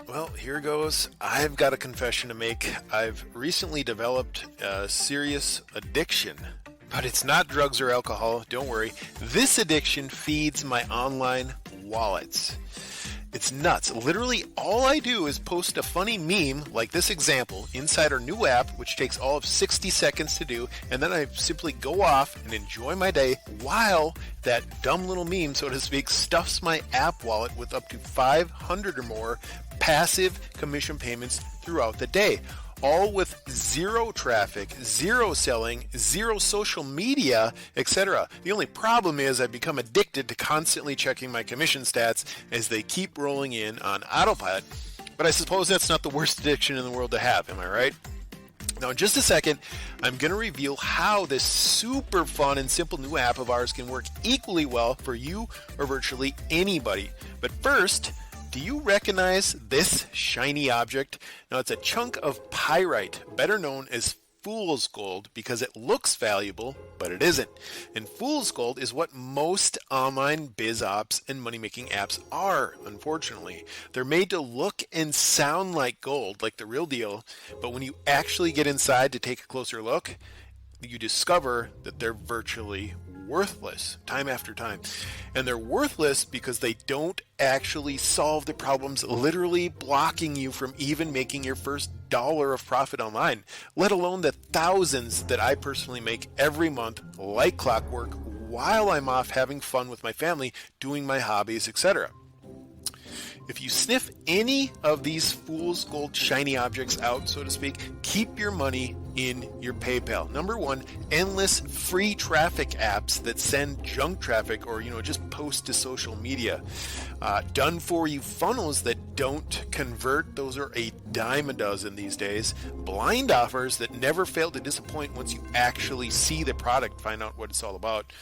Well, here goes. I've got a confession to make. I've recently developed a serious addiction, but it's not drugs or alcohol. Don't worry. This addiction feeds my online wallets. It's nuts. Literally, all I do is post a funny meme like this example inside our new app, which takes all of 60 seconds to do, and then I simply go off and enjoy my day while that dumb little meme, so to speak, stuffs my app wallet with up to 500 or more passive commission payments throughout the day. All with zero traffic, zero selling, zero social media, etc. The only problem is I've become addicted to constantly checking my commission stats as they keep rolling in on autopilot. But I suppose that's not the worst addiction in the world to have, am I right? Now, in just a second, I'm going to reveal how this super fun and simple new app of ours can work equally well for you or virtually anybody. But first, do you recognize this shiny object? Now, it's a chunk of pyrite, better known as fool's gold, because it looks valuable, but it isn't. And fool's gold is what most online biz ops and money-making apps are, unfortunately. They're made to look and sound like gold, like the real deal, but when you actually get inside to take a closer look, you discover that they're virtually worthless time after time. And they're worthless because they don't actually solve the problems literally blocking you from even making your first dollar of profit online, let alone the thousands that I personally make every month like clockwork while I'm off having fun with my family, doing my hobbies, etc. If you sniff any of these fool's gold shiny objects out, so to speak, keep your money in your PayPal. Number one, endless free traffic apps that send junk traffic or, just post to social media. Done for you funnels that don't convert. Those are a dime a dozen these days. Blind offers that never fail to disappoint once you actually see the product, find out what it's all about.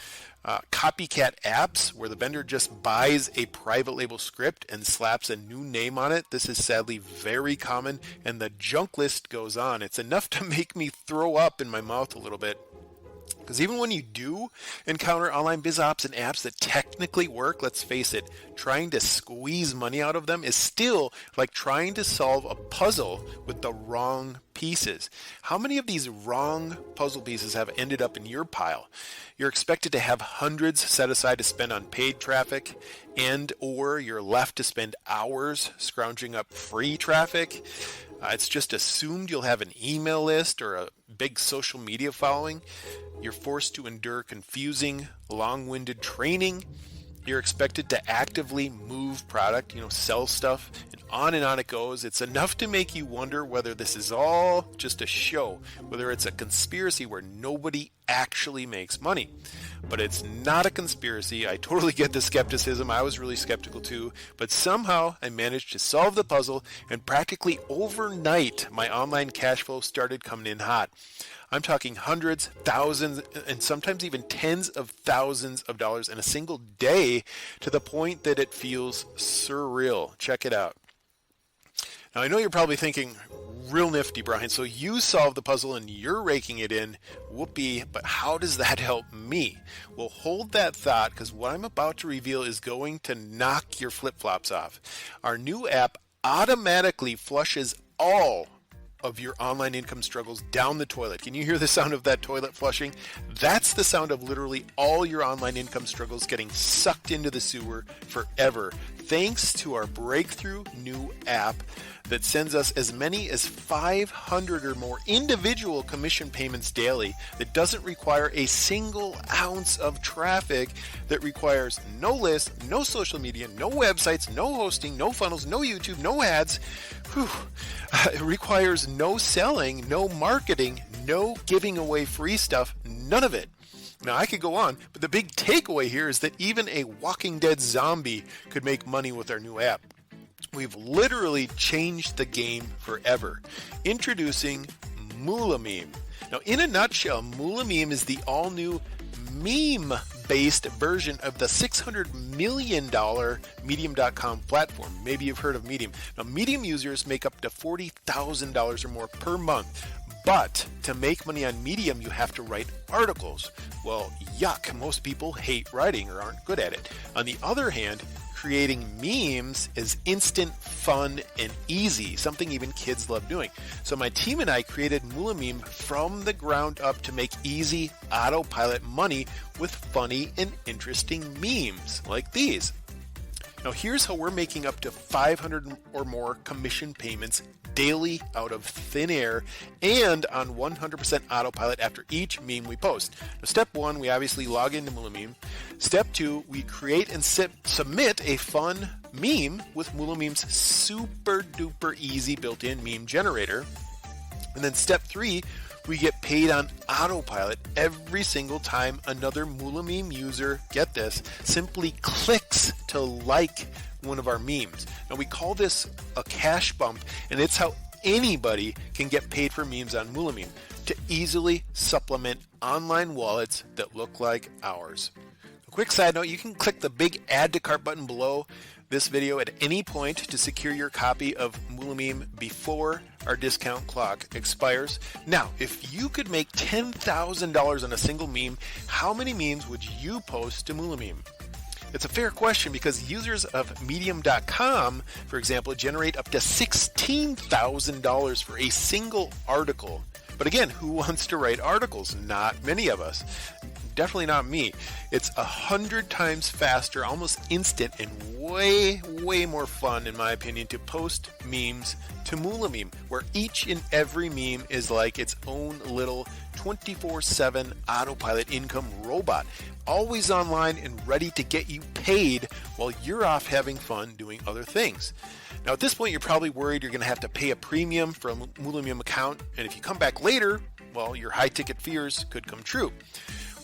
Copycat apps where the vendor just buys a private label script and slaps a new name on it. This is sadly very common, and the junk list goes on. It's enough to make me throw up in my mouth a little bit. Because even when you do encounter online biz ops and apps that technically work, let's face it, trying to squeeze money out of them is still like trying to solve a puzzle with the wrong pieces. How many of these wrong puzzle pieces have ended up in your pile? You're expected to have hundreds set aside to spend on paid traffic, and or you're left to spend hours scrounging up free traffic. It's just assumed you'll have an email list or a big social media following. You're forced to endure confusing, long-winded training. You're expected to actively move product, sell stuff, and on it goes. It's enough to make you wonder whether this is all just a show, whether it's a conspiracy where nobody actually makes money. But it's not a conspiracy. I totally get the skepticism. I was really skeptical too. But somehow I managed to solve the puzzle, and practically overnight, my online cash flow started coming in hot. I'm talking hundreds, thousands, and sometimes even tens of thousands of dollars in a single day, to the point that it feels surreal. Check it out. Now, I know you're probably thinking, real nifty, Brian. So you solved the puzzle and you're raking it in. Whoopee, but how does that help me? Well, hold that thought, because what I'm about to reveal is going to knock your flip-flops off. Our new app automatically flushes all of your online income struggles down the toilet. Can you hear the sound of that toilet flushing? That's the sound of literally all your online income struggles getting sucked into the sewer forever, thanks to our breakthrough new app that sends us as many as 500 or more individual commission payments daily, that doesn't require a single ounce of traffic, that requires no list, no social media, no websites, no hosting, no funnels, no YouTube, no ads. It requires no selling, no marketing, no giving away free stuff, none of it. Now, I could go on, but the big takeaway here is that even a Walking Dead zombie could make money with our new app. We've literally changed the game forever. Introducing Moolah Meme. Now, in a nutshell, Moolah Meme is the all-new meme-based version of the $600 million Medium.com platform. Maybe you've heard of Medium. Now, Medium users make up to $40,000 or more per month, But to make money on Medium, you have to write articles. Well, yuck, most people hate writing or aren't good at it. On the other hand, creating memes is instant, fun, and easy, something even kids love doing. So my team and I created Moolameme from the ground up to make easy autopilot money with funny and interesting memes like these. Now here's how we're making up to 500 or more commission payments daily out of thin air and on 100% autopilot after each meme we post. Now, step 1, we obviously log into Moolameme. Step 2, we create and submit a fun meme with Moolameme's super duper easy built-in meme generator. And then step 3, we get paid on autopilot every single time another Moolameme user, get this, simply clicks to like one of our memes. Now we call this a cash bump, and it's how anybody can get paid for memes on Moolameme to easily supplement online wallets that look like ours. A quick side note, you can click the big add to cart button below this video at any point to secure your copy of Moolameme before our discount clock expires. Now, if you could make $10,000 on a single meme, how many memes would you post to Moolameme? It's a fair question because users of Medium.com, for example, generate up to $16,000 for a single article. But again, who wants to write articles? Not many of us. Definitely not me. It's 100 times faster, almost instant, and way more fun, in my opinion, to post memes to Moolameme, where each and every meme is like its own little 24/7 autopilot income robot, always online and ready to get you paid while you're off having fun doing other things. Now at this point, you're probably worried you're going to have to pay a premium for a Moolameme account, and if you come back later, well, your high-ticket fears could come true.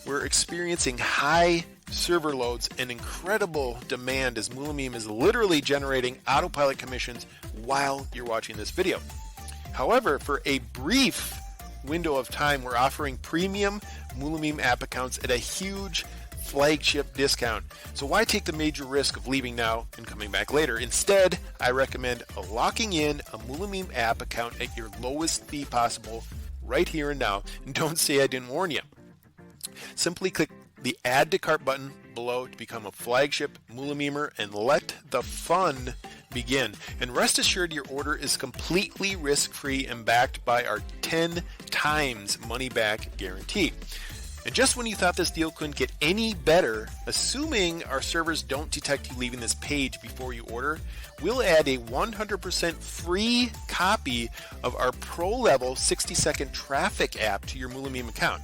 We're experiencing high server loads and incredible demand as Moolameme is literally generating autopilot commissions while you're watching this video. However, for a brief window of time, we're offering premium Moolameme app accounts at a huge flagship discount. So why take the major risk of leaving now and coming back later? Instead, I recommend locking in a Moolameme app account at your lowest fee possible right here and now. And don't say I didn't warn you. Simply click the add to cart button below to become a flagship Moolamemer and let the fun begin. And rest assured your order is completely risk-free and backed by our 10 times money back guarantee. And just when you thought this deal couldn't get any better, assuming our servers don't detect you leaving this page before you order, we'll add a 100% free copy of our pro-level 60-second traffic app to your Moolameme account.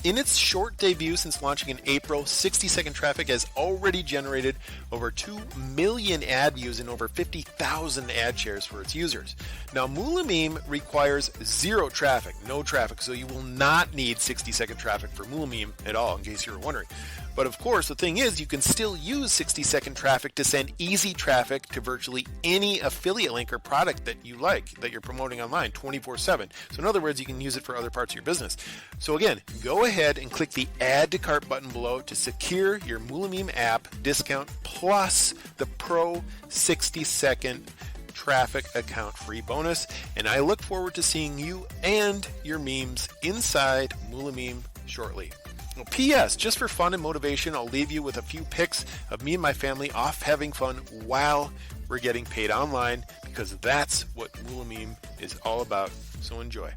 In its short debut since launching in April, 60-second traffic has already generated over 2 million ad views and over 50,000 ad shares for its users. Now, Moolameme requires zero traffic, no traffic, so you will not need 60-second traffic for Moolameme at all, in case you were wondering. But of course, the thing is, you can still use 60-second traffic to send easy traffic to virtually any affiliate link or product that you like, that you're promoting online 24/7. So in other words, you can use it for other parts of your business. So again, go ahead and click the add to cart button below to secure your Moolameme app discount plus the Pro 60-second traffic account free bonus. And I look forward to seeing you and your memes inside Moolameme shortly. Well, P.S. Just for fun and motivation, I'll leave you with a few pics of me and my family off having fun while we're getting paid online, because that's what Moolameme is all about. So enjoy.